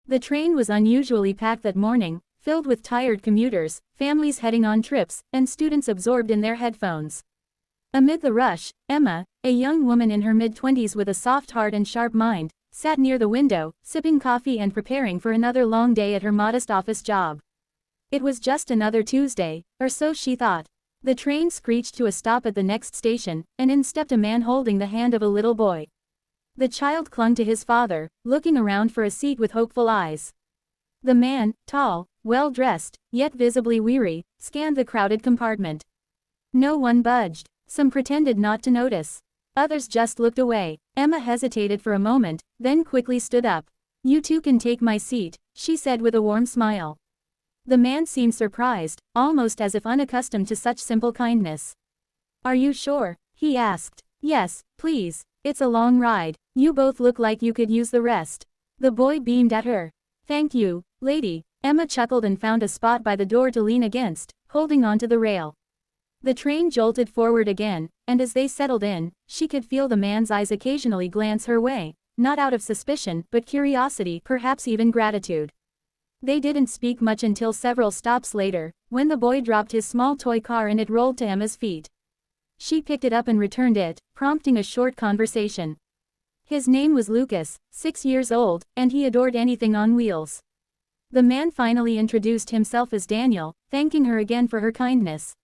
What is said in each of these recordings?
The train was unusually packed that morning, filled with tired commuters, families heading on trips, and students absorbed in their headphones. Amid the rush, Emma, a young woman in her mid-20s with a soft heart and sharp mind, sat near the window, sipping coffee and preparing for another long day at her modest office job. It was just another Tuesday, or so she thought. The train screeched to a stop at the next station, and in stepped a man holding the hand of a little boy. The child clung to his father, looking around for a seat with hopeful eyes. The man, tall, well-dressed, yet visibly weary, scanned the crowded compartment. No one budged. Some pretended not to notice. Others just looked away. Emma hesitated for a moment, then quickly stood up. "You two can take my seat," she said with a warm smile. The man seemed surprised, almost as if unaccustomed to such simple kindness. "Are you sure?" he asked. "Yes, please. It's a long ride. You both look like you could use the rest." The boy beamed at her. "Thank you, lady." Emma chuckled and found a spot by the door to lean against, holding onto the rail. The train jolted forward again, and as they settled in, she could feel the man's eyes occasionally glance her way, not out of suspicion, but curiosity, perhaps even gratitude. They didn't speak much until several stops later, when the boy dropped his small toy car and it rolled to Emma's feet. She picked it up and returned it, prompting a short conversation. His name was Lucas, 6 years old, and he adored anything on wheels. The man finally introduced himself as Daniel, thanking her again for her kindness.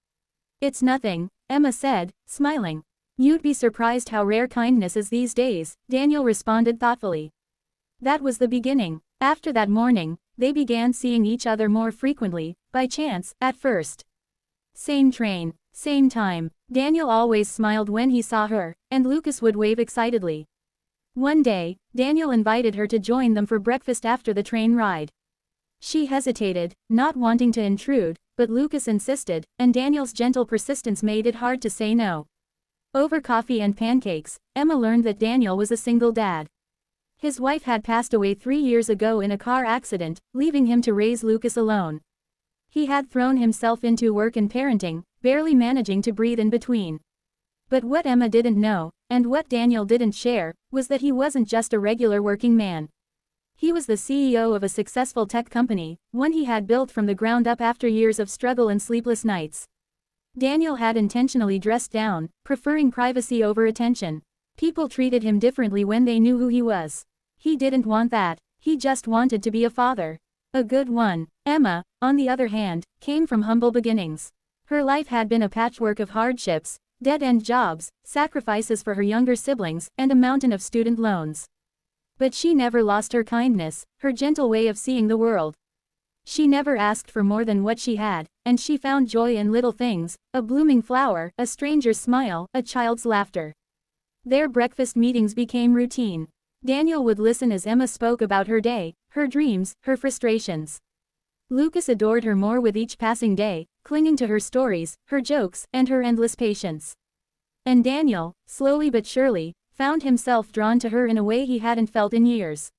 "It's nothing," Emma said, smiling. "You'd be surprised how rare kindness is these days," Daniel responded thoughtfully. That was the beginning. After that morning, they began seeing each other more frequently, by chance, at first. Same train, same time. Daniel always smiled when he saw her, and Lucas would wave excitedly. One day, Daniel invited her to join them for breakfast after the train ride. She hesitated, not wanting to intrude, but Lucas insisted, and Daniel's gentle persistence made it hard to say no. Over coffee and pancakes, Emma learned that Daniel was a single dad. His wife had passed away 3 years ago in a car accident, leaving him to raise Lucas alone. He had thrown himself into work and parenting, barely managing to breathe in between. But what Emma didn't know, and what Daniel didn't share, was that he wasn't just a regular working man. He was the CEO of a successful tech company, one he had built from the ground up after years of struggle and sleepless nights. Daniel had intentionally dressed down, preferring privacy over attention. People treated him differently when they knew who he was. He didn't want that, he just wanted to be a father. A good one. Emma, on the other hand, came from humble beginnings. Her life had been a patchwork of hardships, dead-end jobs, sacrifices for her younger siblings, and a mountain of student loans. But she never lost her kindness, her gentle way of seeing the world. She never asked for more than what she had, and she found joy in little things, a blooming flower, a stranger's smile, a child's laughter. Their breakfast meetings became routine. Daniel would listen as Emma spoke about her day, her dreams, her frustrations. Lucas adored her more with each passing day, clinging to her stories, her jokes, and her endless patience. And Daniel, slowly but surely, found himself drawn to her in a way he hadn't felt in years.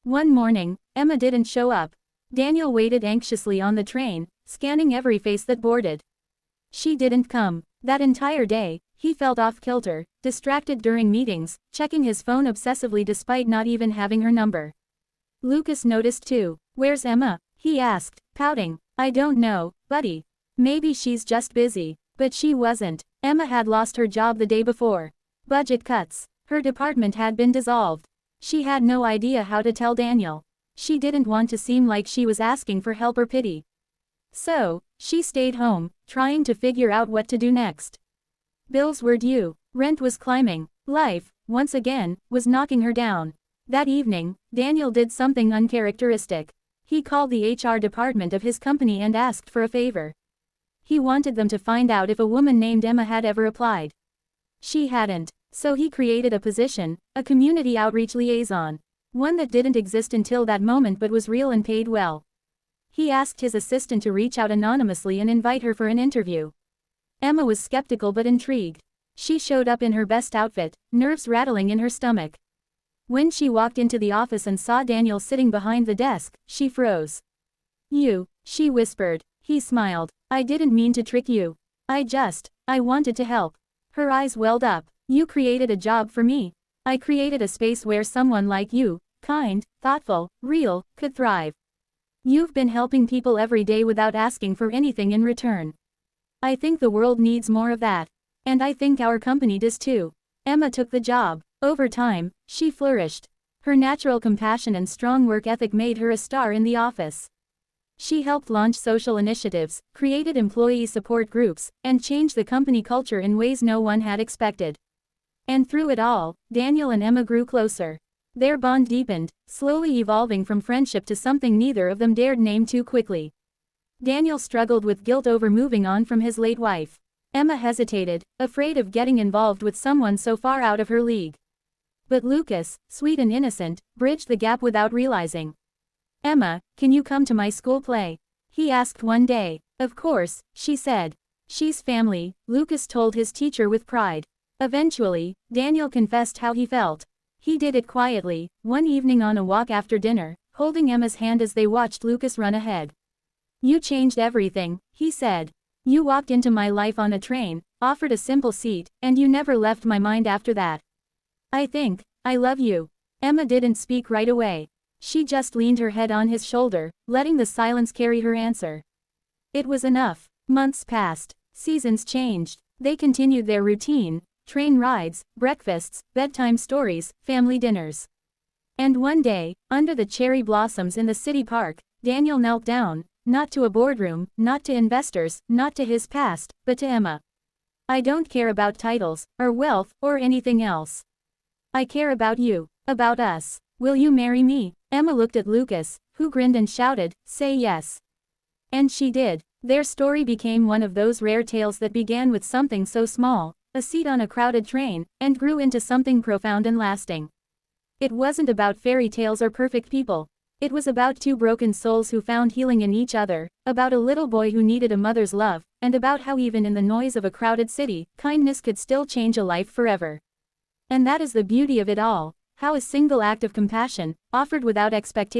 One morning, Emma didn't show up. Daniel waited anxiously on the train, scanning every face that boarded. She didn't come. That entire day, he felt off-kilter, distracted during meetings, checking his phone obsessively despite not even having her number. Lucas noticed too. "Where's Emma?" he asked, pouting. "I don't know, buddy. Maybe she's just busy." But she wasn't. Emma had lost her job the day before. Budget cuts. Her department had been dissolved. She had no idea how to tell Daniel. She didn't want to seem like she was asking for help or pity. So, she stayed home, trying to figure out what to do next. Bills were due, rent was climbing, life, once again, was knocking her down. That evening, Daniel did something uncharacteristic. He called the HR department of his company and asked for a favor. He wanted them to find out if a woman named Emma had ever applied. She hadn't. So he created a position, a community outreach liaison. One that didn't exist until that moment but was real and paid well. He asked his assistant to reach out anonymously and invite her for an interview. Emma was skeptical but intrigued. She showed up in her best outfit, nerves rattling in her stomach. When she walked into the office and saw Daniel sitting behind the desk, she froze. "You," she whispered. He smiled. "I didn't mean to trick you. I wanted to help." Her eyes welled up. "You created a job for me. I created a space where someone like you kind, thoughtful, real, could thrive. You've been helping people every day without asking for anything in return. I think the world needs more of that. And I think our company does too. Emma took the job. Over time, she flourished. Her natural compassion and strong work ethic made her a star in the office. She helped launch social initiatives, created employee support groups, and changed the company culture in ways no one had expected. And through it all, Daniel and Emma grew closer. Their bond deepened, slowly evolving from friendship to something neither of them dared name too quickly. Daniel struggled with guilt over moving on from his late wife. Emma hesitated, afraid of getting involved with someone so far out of her league. But Lucas, sweet and innocent, bridged the gap without realizing. "Emma, can you come to my school play?" he asked one day. "Of course," she said. "She's family," Lucas told his teacher with pride. Eventually, Daniel confessed how he felt. He did it quietly, one evening on a walk after dinner, holding Emma's hand as they watched Lucas run ahead. "You changed everything," he said. "You walked into my life on a train, offered a simple seat, and you never left my mind after that. I love you." Emma didn't speak right away. She just leaned her head on his shoulder, letting the silence carry her answer. It was enough. Months passed. Seasons changed. They continued their routine: train rides, breakfasts, bedtime stories, family dinners. And one day, under the cherry blossoms in the city park, Daniel knelt down, not to a boardroom, not to investors, not to his past, but to Emma. "I don't care about titles, or wealth, or anything else. I care about you, about us. Will you marry me?" Emma looked at Lucas, who grinned and shouted, "Say yes." And she did. Their story became one of those rare tales that began with something so small, a seat on a crowded train, and grew into something profound and lasting. It wasn't about fairy tales or perfect people. It was about two broken souls who found healing in each other, about a little boy who needed a mother's love, and about how even in the noise of a crowded city, kindness could still change a life forever. And that is the beauty of it all, how a single act of compassion, offered without expectation,